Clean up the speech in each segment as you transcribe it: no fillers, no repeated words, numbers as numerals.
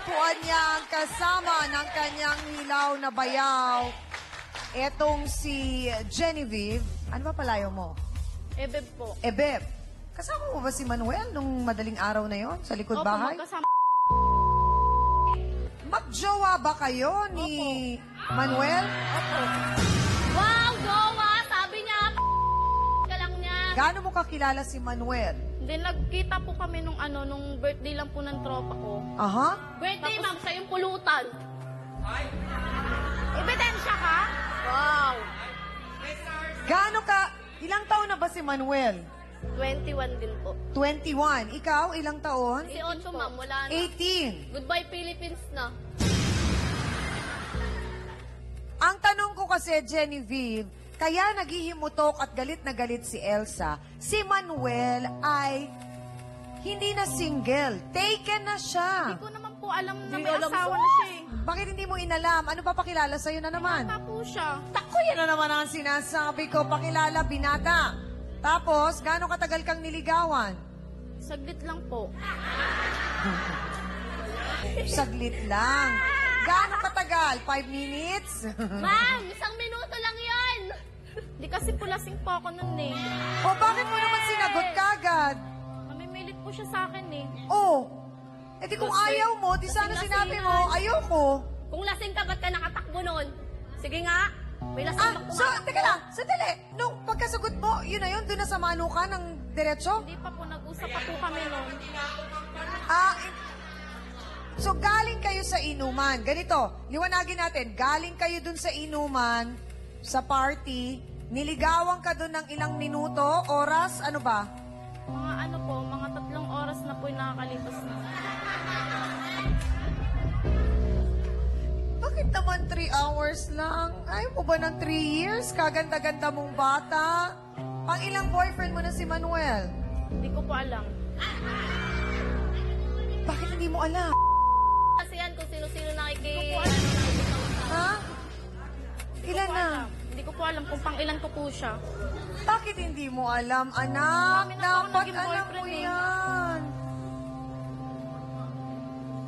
Natagpuan niya ang kasama ng kanyang hilaw na bayaw. Etong si Genevieve. Ano ba palayo mo? Ebeb po. Beb. Kasama mo ba si Manuel nung madaling araw na yon sa likod bahay? Magkasama. Magjowa ba kayo ni Manuel? Wow, jowa! Sabi niya, ka lang niya. Gaano mo kakilala si Manuel? Then nagkita po kami nung birthday lang po ng tropa ko. Aha. Birthday, ma'am, sa yung pulutan. Ebidensya ka? Wow. Gaano ka, ilang taon na ba si Manuel? 21 din po. 21. Ikaw, ilang taon? Si Ocho, ma'am, wala na. 18. Goodbye, Philippines na. Ang tanong ko kasi, Genevieve, kaya naghihimutok at galit na galit si Elsa, si Manuel ay hindi na single. Taken na siya. Hindi ko naman po alam na Hindi may alam asawa po. na siya eh. Bakit hindi mo inalam? Ano pa pakilala sa'yo na naman? Bata po siya. Tako, yan na naman ang sinasabi ko. Pakilala, binata. Tapos, gaano katagal kang niligawan? Saglit lang po. Saglit lang. Gaano katagal? 5 minutes? Ma'am, 1 minuto lang yan. Di kasi pulasing po ako nun eh. O bakit mo naman sinagot kagad? Mamimilit po siya sa akin eh. Oh, edi kung ayaw mo, di sana sinabi mo, ayoko. Kung lasing ka, ba't ka nakatakbo nun? Sige nga, may lasing Ah, so, teka lang, sandali. Nung pagkasagot mo, yun na yun, doon na sa mano ka ng diretso? Hindi pa po, nag-usap pa po kami nun. So galing kayo sa inuman. Ganito, liwanagin natin, galing kayo dun sa inuman, sa party, niligawan ka dun ng ilang minuto, oras, ano ba? Mga ano po, mga 3 oras na po yung nakakalipas na. Bakit naman 3 hours lang? Ayaw mo ba ng 3 years? Kaganda-ganda mong bata. Pang ilang boyfriend mo na si Manuel? Hindi ko po alam. Bakit hindi mo alam? Kasi yan kung sino-sino nakiki... Ha? Ilan na? Hindi ko po alam kung pang ilan ko po siya. Bakit hindi mo alam, anak? Marami na ako Dapat naging alam mo boyfriend eh. yan.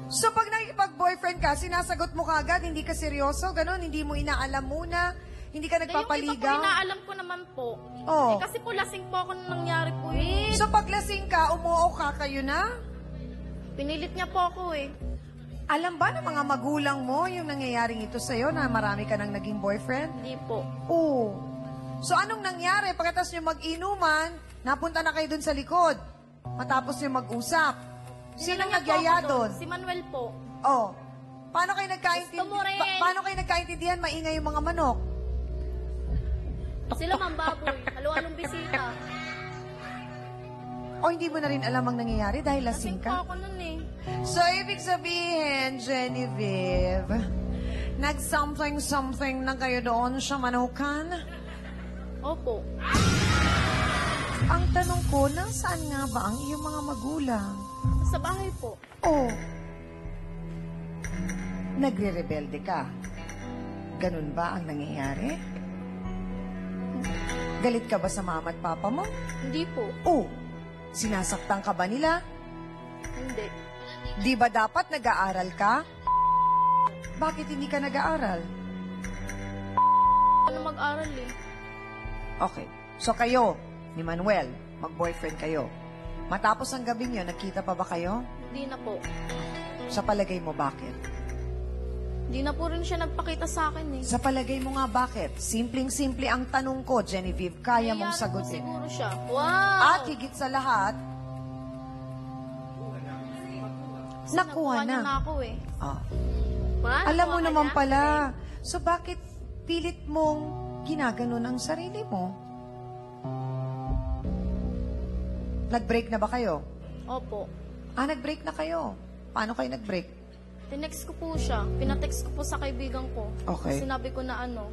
So pag nakikipag-boyfriend ka, sinasagot mo kagad, hindi ka seryoso, ganun, hindi mo inaalam muna, hindi ka Hindi, yung iba po, nagpapaligaw. inaalam ko naman po. Oo. Eh, kasi po lasing po ako nung nangyari po eh. So pag lasing ka, umuo ka, kayo na? Pinilit niya po ako eh. Alam ba ng mga magulang mo yung nangyayaring ito sa'yo na marami ka nang naging boyfriend? Hindi po. Oo. So anong nangyari? Pagkatapos nyo mag-inuman, napunta na kayo dun sa likod. Matapos nyo mag-usap. Sino Dinala niya po nagyaya ako doon? Si Manuel po. Oh. Paano kayo Gusto mo rin. paano kayo nagkaintindihan maingay yung mga manok? Sila mambaboy. Halo-halong bisita. O hindi mo na rin alam ang nangyayari dahil lasing Lasing po ka? ako nun eh. So, ibig sabihin, Genevieve, nag-something-something na kayo doon sa manukan? Opo. Ang tanong ko, nasaan nga ba ang iyong mga magulang? Sa bahay po. O, nagre-rebelde ka? Ganun ba ang nangyayari? Galit ka ba sa mama at papa mo? Hindi po. O, sinasaktan ka ba nila? Hindi. Di ba dapat nag-aaral ka? Bakit hindi ka nag-aaral? Ano mag-aral eh. Okay. So kayo, ni Manuel, mag-boyfriend kayo. Matapos ang gabing yun, nagkita pa ba kayo? Hindi na po. Sa palagay mo, bakit? Hindi na po rin siya nagpakita sa akin eh. Sa palagay mo nga, bakit? Simpleng-simple ang tanong ko, Genevieve. Kaya mong Nangyari po sagutin. siguro siya. Wow! At higit sa lahat, Kasi nakuha niya na. na ako eh. Ah. Paano? Alam mo Nakuha ka naman niya? pala. So bakit pilit mong ginaganon ang sarili mo? Nag-break na ba kayo? Opo. Nag-break na kayo. Paano kayo nag-break? Tinext ko po siya. Pinatext ko po sa kaibigan ko. Okay. Sinabi ko na ano,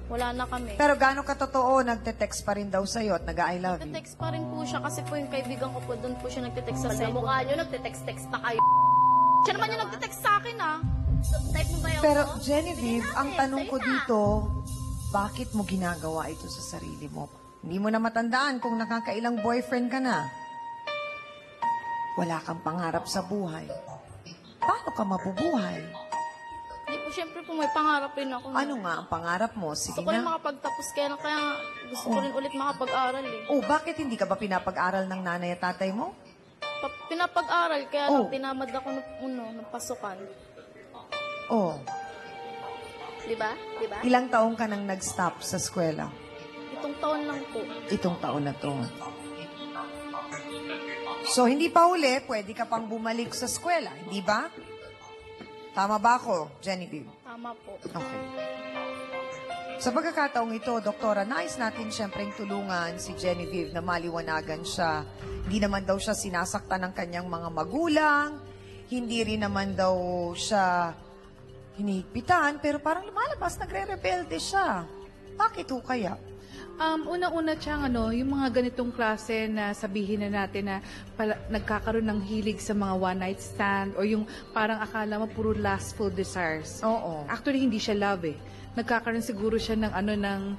wala na kami. Pero gaano katotoo, nagte-text pa rin daw sa'yo at nag-I love you? Nagte-text pa rin po siya kasi po yung kaibigan ko po, doon po siya nagte-text sa cellphone. Mukha nyo, nagte-text-text pa kayo. Siya naman yung nagte-text sa akin ah. Type mo ba yun? Pero Genevieve, ang tanong ko dito, bakit mo ginagawa ito sa sarili mo? Hindi mo na matandaan kung nakakailang boyfriend ka na. Wala kang pangarap sa buhay. paano ka mabubuhay? Hindi po, syempre po may pangarap rin ako. Ano nga ang pangarap mo? Sige Gusto ko rin na. makapagtapos kaya gusto ko rin ulit makapag-aral eh. Oh, bakit hindi ka ba pinapag-aral ng nanay at tatay mo? Pinapag-aral kaya Oh. lang tinamad ako ng pasukan. Oh, Di ba? Di ba? ilang taong ka nang nag-stop sa eskwela? Itong taon lang po. Itong taon na to. So, hindi pa uli, pwede ka pang bumalik sa eskwela, hindi ba? Tama ba ako, Genevieve? Tama po. Okay. Sa pagkakataong ito, Doktora, nais natin siyempre tulungan si Genevieve na maliwanagan siya. Hindi naman daw siya sinasaktan ng kanyang mga magulang, hindi rin naman daw siya hinihigpitan, pero parang lumalabas, nagre-rebelde siya. Bakit ho kaya? Una-una siyang yung mga ganitong klase na sabihin na natin na nagkakaroon ng hilig sa mga one-night stand or yung parang akala mo puro lustful desires. Oo. Actually, hindi siya love eh. Nagkakaroon siguro siya ng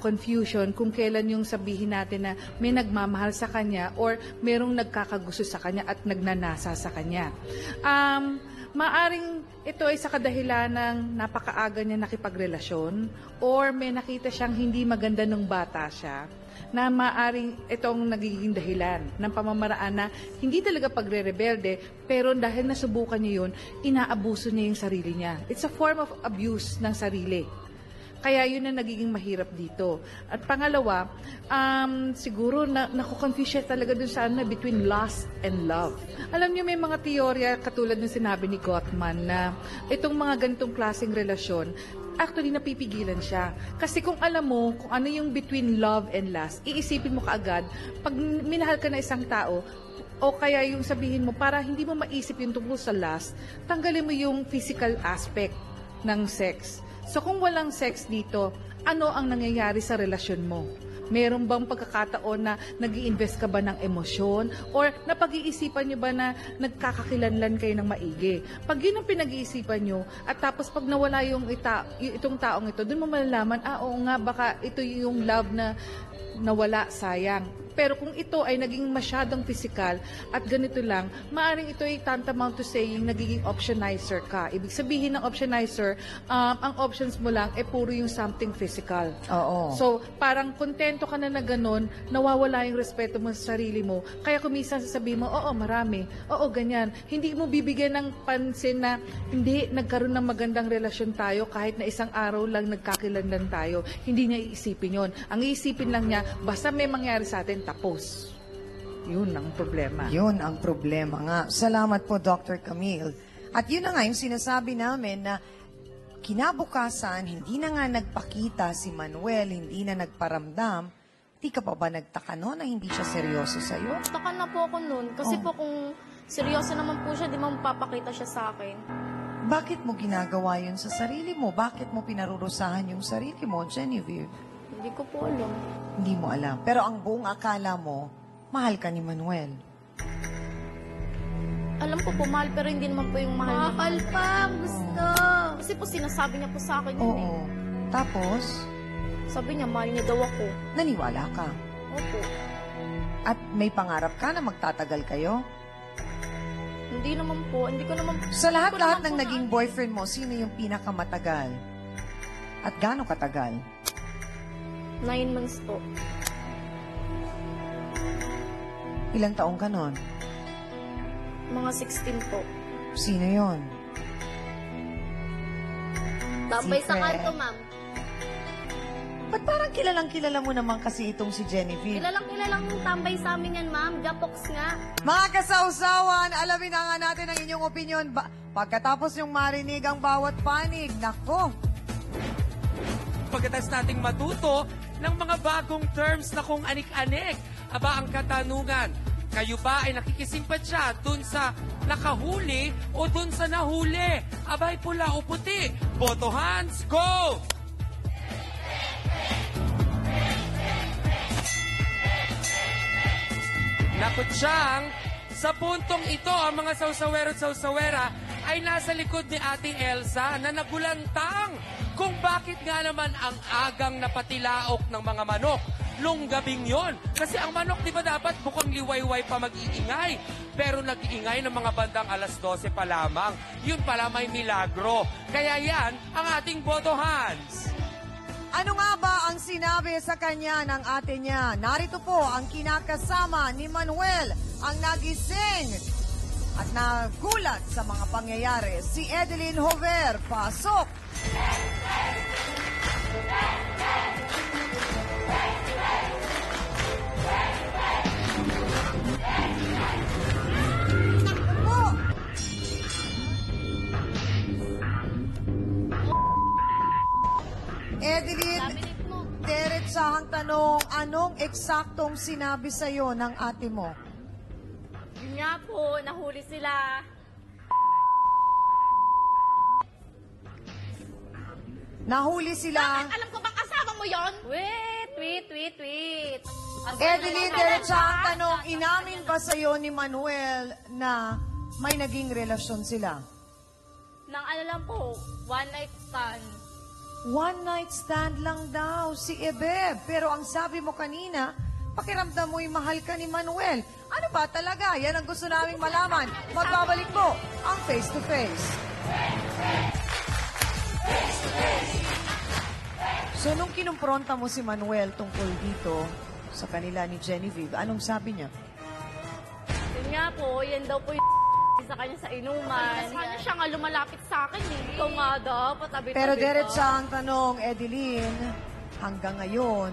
confusion kung kailan yung sabihin natin na may nagmamahal sa kanya or merong nagkakagusto sa kanya at nagnanasa sa kanya. Maaring ito ay sa kadahilan ng napakaaga niya nakipagrelasyon or may nakita siyang hindi maganda nung bata siya na maaring itong nagiging dahilan ng pamamaraan na hindi talaga pagre-rebelde pero dahil nasubukan niya yun, inaabuso niya yung sarili niya. It's a form of abuse ng sarili. Kaya yun ang nagiging mahirap dito. At pangalawa, siguro nakukonfuse siya talaga dun sa between lust and love. Alam niyo may mga teorya katulad ng sinabi ni Gottman na itong mga ganitong klaseng relasyon, actually napipigilan siya. Kasi kung alam mo kung ano yung between love and lust, iisipin mo kaagad, pag minahal ka na isang tao, o kaya yung sabihin mo, para hindi mo maisip yung tungkol sa lust, tanggalin mo yung physical aspect ng sex. So kung walang sex dito, ano ang nangyayari sa relasyon mo? Meron bang pagkakataon na nag-i-invest ka ba ng emosyon? Or napag-iisipan nyo ba na nagkakakilanlan kayo ng maigi? Pag yun ang pinag-iisipan nyo, at tapos pag nawala itong taong ito, dun mo malalaman, oo nga, baka ito yung love na nawala, sayang. Pero kung ito ay naging masyadong physical at ganito lang, maaaring ito ay tantamount to saying nagiging optionizer ka. Ibig sabihin ng optionizer, ang options mo lang ay puro yung something physical. Oo. So, parang kontento ka na gano'n, nawawala yung respeto mo sa sarili mo. Kaya kumisan sasabihin mo, oo, marami. Oo, ganyan. Hindi mo bibigyan ng pansin na hindi, nagkaroon ng magandang relasyon tayo kahit na isang araw lang nagkakilanlan tayo. Hindi niya iisipin yon. Ang iisipin lang niya, basta may mangyari sa atin, tapos. Yun ang problema. Yun ang problema nga. Salamat po, Dr. Camille. At yun na nga yung sinasabi namin na kinabukasan, hindi na nga nagpakita si Manuel, hindi na nagparamdam. Di ka pa ba nagtaka no na hindi siya seryoso sa'yo? Taka na po ako nun. Kasi po kung seryoso naman po siya, di mo mapapakita siya sa akin. Bakit mo ginagawa yun sa sarili mo? Bakit mo pinarurusahan yung sarili mo, Genevieve? Hindi ko po alam. Hindi mo alam. Pero ang buong akala mo, mahal ka ni Manuel. Alam ko po, mahal, pero hindi naman po yung mahal na mahal pa. Gusto. Kasi po sinasabi niya po sa akin yun eh. Oo. Tapos, Sabi niya, mahal niya daw ako. naniwala ka. Opo. At may pangarap ka na magtatagal kayo? Hindi naman po. Hindi ko naman Sa lahat-lahat hindi ko ng naman po naging boyfriend mo, sino yung pinakamatagal? At gaano katagal? 9 months po. Ilang taong ka nun? Mga 16 po. Sino yon? Tambay sa Secret. kanto, ma'am. Ba't parang kilalang-kilala mo naman kasi itong si Genevieve? Kilalang tambay sa amin yan, ma'am. Gapoks nga. Mga kasausawan, alamin na nga natin ang inyong opinion. Pagkatapos yung marinig ang bawat panig, nako, Pagkatapos nating matuto ng mga bagong terms na kung anik-anik. Aba ang katanungan, kayo ba ay nakikisimpatya dun sa nakahuli o dun sa nahuli? Abay pula o puti? Boto hands, go! Nakutsyang, sa puntong ito, ang mga sausawero at sausawera ay nasa likod ni Ate Elsa na nagulantang kung bakit nga naman ang agang napatilaok ng mga manok longgabing yon. Kasi ang manok, di ba dapat mukhang liwayway pa mag-iingay? Pero nag-iingay ng mga bandang alas 12 pa lamang. Yun pala may milagro. Kaya yan ang ating Boto Hans. Ano nga ba ang sinabi sa kanya ng ate niya? Narito po ang kinakasama ni Manuel, ang nagising at nagulat sa mga pangyayari. Si Edeline Hover, pasok! Naku! Edeline, Laminate mo. diretsahang tanong, anong eksaktong sinabi sa'yo ng ate mo? Yun nga po, nahuli sila. Nahuli sila. Alam ko bang kasama mo yon? Wait. Edeline, diretsahang tanong, inamin ba sa'yo ni Manuel na may naging relasyon sila? Nang ano lang po, one night stand. One night stand lang daw si Ebeb. Pero ang sabi mo kanina, pakiramdam mo'y mahal ka ni Manuel. Ano ba talaga? Yan ang gusto naming malaman. Magbabalik po ang Face to Face. So, nung kinumpronta mo si Manuel tungkol dito sa kanila ni Genevieve, anong sabi niya? Yun nga po, yan daw po yung sa kanya sa inuman. Sana siya nga lumalapit sa akin eh. Ikaw nga dapat, tabi-tabi Pero ka. diretsahang tanong, Edeline, hanggang ngayon,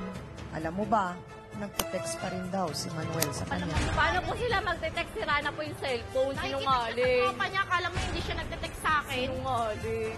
alam mo ba, nagte-text pa rin daw si Manuel sa kanya. Paano po sila magte-text? Sira na po yung cellphone. Sinungaling. Nakikita sa niya, akala mo hindi siya nagte-text sa akin. Sinungaling.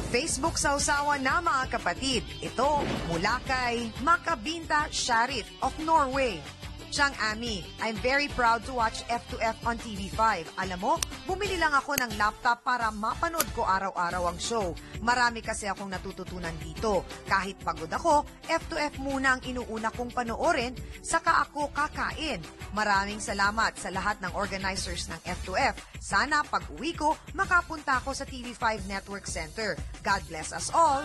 Facebook sausawan na mga kapatid. Ito mula kay Makabinta Sharif of Norway. Chang Ami, I'm very proud to watch F2F on TV5. Alam mo, bumili lang ako ng laptop para mapanood ko araw-araw ang show. Marami kasi akong natututunan dito. Kahit pagod ako, F2F muna ang inuuna kong panoorin, saka ako kakain. Maraming salamat sa lahat ng organizers ng F2F. Sana pag uwi ko, makapunta ako sa TV5 Network Center. God bless us all.